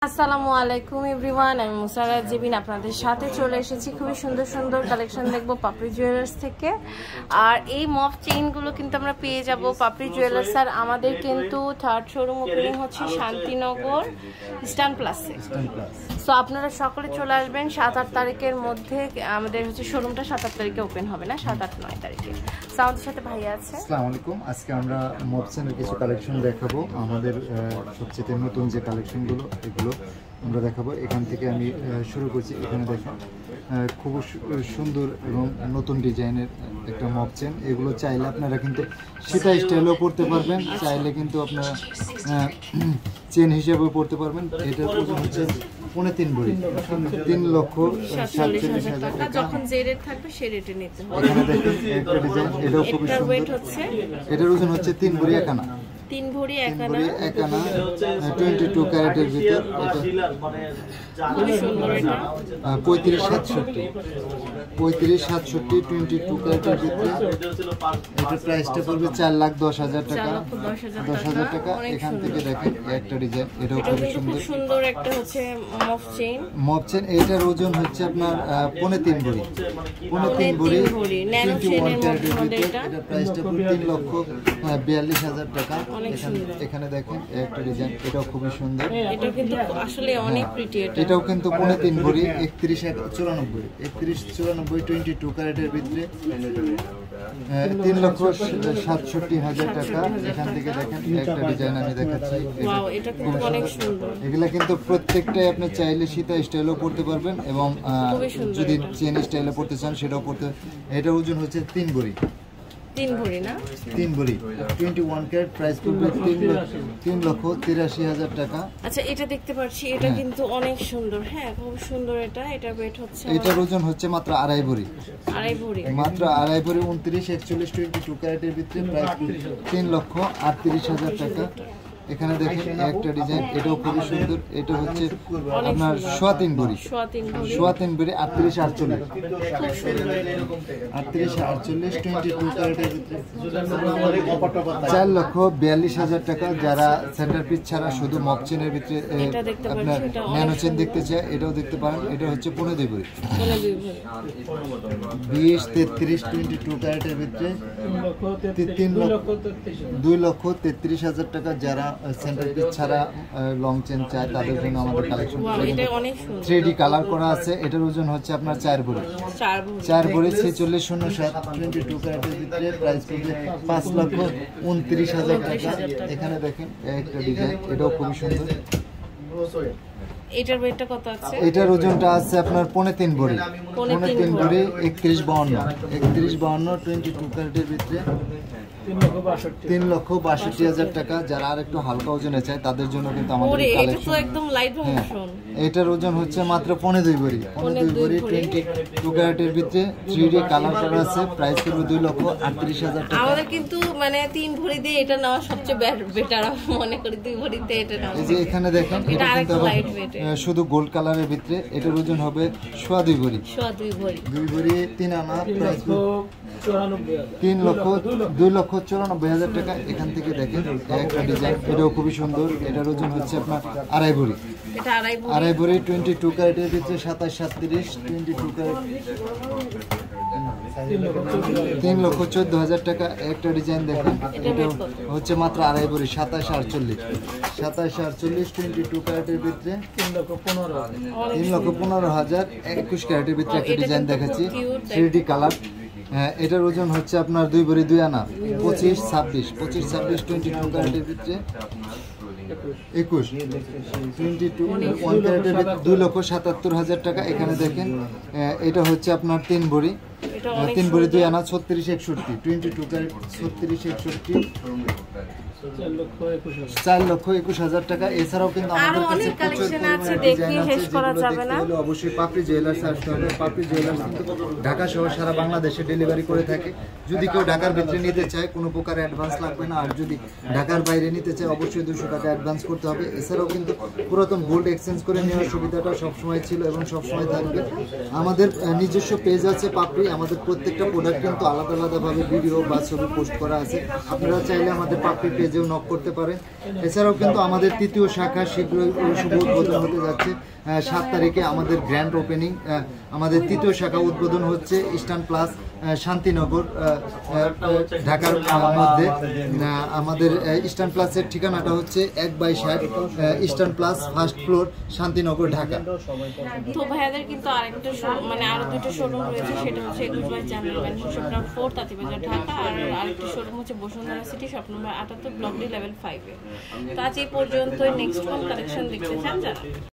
আসসালামু আলাইকুম এভরিওয়ান, আমি মুসারাত জেবিন আপনাদের সাথে চলে এসেছি। খুবই সুন্দর সুন্দর কালেকশন দেখবো পাপড়ি জুয়েলার্স থেকে। আর এই মফ চেইনগুলো কিন্তু আমরা পেয়ে যাব পাপড়ি জুয়েলার্স। আর আমাদের কিন্তু থার্ড শোরুম ওপেনিং হচ্ছে শান্তিনগর ইস্টার্ন প্লাসে। সো আপনারা সকলে চলে আসবেন 7-8 তারিখের মধ্যে। আমাদের হচ্ছে শোরুমটা 7-8 তারিখে ওপেন হবে না, 7-8-9 তারিখে। আমাদের সাথে ভাইয়া আছে। আসসালামু আলাইকুম। আজকে আমরা মফসেনের কিছু কালেকশন দেখাবো। আমাদের সবচেয়ে নতুন যে কালেকশনগুলো এগুলো আমরা দেখাবো। এখান থেকে আমি শুরু করছি। এখানে দেখেন খুব সুন্দর এবং নতুন ডিজাইনের একটা মফ চেন। এগুলো চাইলে আপনারা কিন্তু সেটা স্টাইলও পড়তে পারবেন, চাইলে কিন্তু আপনারা চেন হিসেবেও পড়তে পারবেন। এটার ওজন হচ্ছে 3.5 ভরি, 3,47,000 টাকা। যখন যে রেট থাকবে সেই রেটে নিতে হবে। এখানে দেখেন একটা ডিজাইন, এটাও খুব সুন্দর। এটার ওজন হচ্ছে 3 ভরি 1 আনা। 3 ভরি 1 আনা 22 ক্যারেটের ভিতর। এটা 3567 22 ক্যারেটের ভিতরে। এটার প্রাইসটা পড়বে 4,10,000 টাকা। 10,000 টাকা। এখান থেকে দেখেন একটা ডিজাইন, এটাও খুব সুন্দর একটা হচ্ছে মফ চেইন। মফ চেইন এটার ওজন হচ্ছে আপনার 3.5 ভরি, 3.5 ভরি 21 ক্যারেটের ভিতরে। এটা প্রাইসটা পড়বে 3,42,000 টাকা। এখানে দেখেন একটা ডিজাইন, এটাও খুবই সুন্দর। এটা কিন্তু আসলে অনেক প্রিটি। এটাও কিন্তু 3.5 ভরি 31,94 22 ক্যারেটের ভিতরে। 3,67,000 টাকা। এখান থেকে দেখেন একটা ডিজাইন আমি দেখাচ্ছি। এগুলা কিন্তু প্রত্যেকটাই আপনি চাইলে সীতা স্টাইলও পড়তে পারবেন এবং যদি চেন স্টাইলে পড়তে চান সেটাও পড়তে। এটা ওজন হচ্ছে 3 ভরি, 3 ভরি না 3 ভরি 21 ক্যারেট। প্রাইস পড়বে 3,83,000 টাকা। আচ্ছা, এটা দেখতে পাচ্ছি, এটা কিন্তু অনেক সুন্দর। হ্যাঁ, খুব সুন্দর। এটার ওয়েট হচ্ছে, এটার ওজন হচ্ছে মাত্র 2.5 ভরি, 2.5 ভরি, মাত্র 2.5 ভরি 29, 41, 22 ক্যারেটের ভিতরে। প্রাইস 3,38,000 টাকা। এখানে দেখেন একটা ডিজাইন, এটাও খুবই সুন্দর। এটা হচ্ছে আপনার 3.25 ভরি, 3.25 ভরি 38-48 22 ক্যারেটের ভিতরে। 4,42,000 টাকা। যারা সেন্টার পিস ছাড়া শুধু মফ চেনের ভিতরে আপনার ন্যানো চেন দেখতে চায়, এটাও দেখতে পারেন। এটা হচ্ছে 15 ভরি, 20, 33, 22 ক্যারেটের ভিতরে। 2,33,000 টাকা। যারা সেন্টার পিস ছাড়া লং চেন চায় তাদের জন্য আমাদের কালেকশন 3D কালার করা আছে। এটার ওজন হচ্ছে আপনার 4 ভরি, 4 ভরি 4607 22 ক্যারেটের ভিতরে। প্রাইস পড়বে 5,29,000 টাকা। এখানে দেখেন একটা ডিজাইন, এটাও খুবই সুন্দর। এটার ওয়েটটা কত আছে? এটার ওজনটা আছে আপনার 3.5 ভরি, 3.5 ভরি 31-52 22 ক্যারেটের ভিতরে। 3,62,000 টাকা। যারা আর একটু হালকা ওজনে চায় তাদের জন্য কিন্তু আমাদের কালেকশন। এটার ওজন হচ্ছে মাত্র 15 ভরি, 15 ভরি 22 ক্যারেটের ভিতরে। 3D কালার করা আছে। প্রাইস করবে 2,38,000 টাকা। আমাদের কিন্তু মানে 3 ভরি দিয়ে এটা নেওয়া সবচেয়ে বেটার মনে করি। 2 ভরিতে এটা নেওয়া। এই যে এখানে দেখেন, এটা কিন্তু শুধু গোল্ড কালারের ভিতরে। এটার ওজন হবে 2.5 ভরি, 2 ভরি 3 আনা। প্রাইস 2,94,000 টাকা। এখান থেকে দেখেন একটা ডিজাইন, এটাও খুবই সুন্দর। এটার ওজন হচ্ছে আপনার 2.5 ভরি, 2.5 ভরি 22 ক্যারেটের ভিতরে। 27-37 22 ক্যারেট। 3,14,000 টাকা। একটা ডিজাইন দেখেন, এটা হচ্ছে মাত্র 2.5 ভরি 27-48 22 ক্যারেটের ভিতরে। 3,15,000 21 ক্যারেটের ভিতরে একটা ডিজাইন দেখাচ্ছি, 3D কালার। এটার ওজন হচ্ছে আপনার 2 ভরি 2 আনা 25-26 22 ক্যারেটের ভিতরে। 21 22 ক্যারেটের ভিতরে। 2,77,000 টাকা। এখানে দেখেন এটা হচ্ছে আপনার 3 ভরি 2 আনা 36-61 22 ক্যারেট 36-61 4,21,000 টাকা। এছাড়াও কিন্তু আমাদের কাছে প্রচুর অবশ্যই পাপড়ি জুয়েলার্স আসতে হবে। পাপড়ি জুয়েলার্স কিন্তু ঢাকা সহ সারা বাংলাদেশে ডেলিভারি করে থাকে। যদি কেউ ঢাকার ভিতরে নিতে চায় কোনো প্রকার অ্যাডভান্স লাগবে না। আর যদি ঢাকার বাইরে নিতে চায় অবশ্যই 200 টাকা অ্যাডভান্স করতে হবে। এছাড়াও কিন্তু পুরাতন গোল্ড এক্সচেঞ্জ করে নেওয়ার সুবিধাটা সবসময় ছিল এবং সবসময় থাকবে। আমাদের নিজস্ব পেজ আছে পাপড়ি। আমাদের প্রত্যেকটা প্রোডাক্ট কিন্তু আলাদা আলাদাভাবে ভিডিও বা ছবি পোস্ট করা আছে। আপনারা চাইলে আমাদের পাপড়ি পেজ পেজেও নক করতে পারেন। এছাড়াও কিন্তু আমাদের তৃতীয় শাখা শীঘ্রই শুভ উদ্বোধন হতে যাচ্ছে। 7 তারিখে আমাদের গ্র্যান্ড ওপেনিং, আমাদের তৃতীয় শাখা উদ্বোধন হচ্ছে ইস্টার্ন প্লাস শান্তিনগর ঢাকার মধ্যে। আমাদের ইস্টার্ন প্লাসের ঠিকানাটা হচ্ছে 1/60 eastern plus first floor Shantinagar Dhaka. তো ভাইয়াদের কিন্তু আরেকটা মানে আরো দুটো শোরুম রয়েছে, সেটা হচ্ছে 21 জানুয়ারি mansion shop number 4 Tantibazar Dhaka, আর আরেকটা শোরুম হচ্ছে Bashundhara city shop number 78 block D level 5 এ। তো আজ এই পর্যন্ত। নেক্সট কোন কালেকশন দেখতে চান জানান।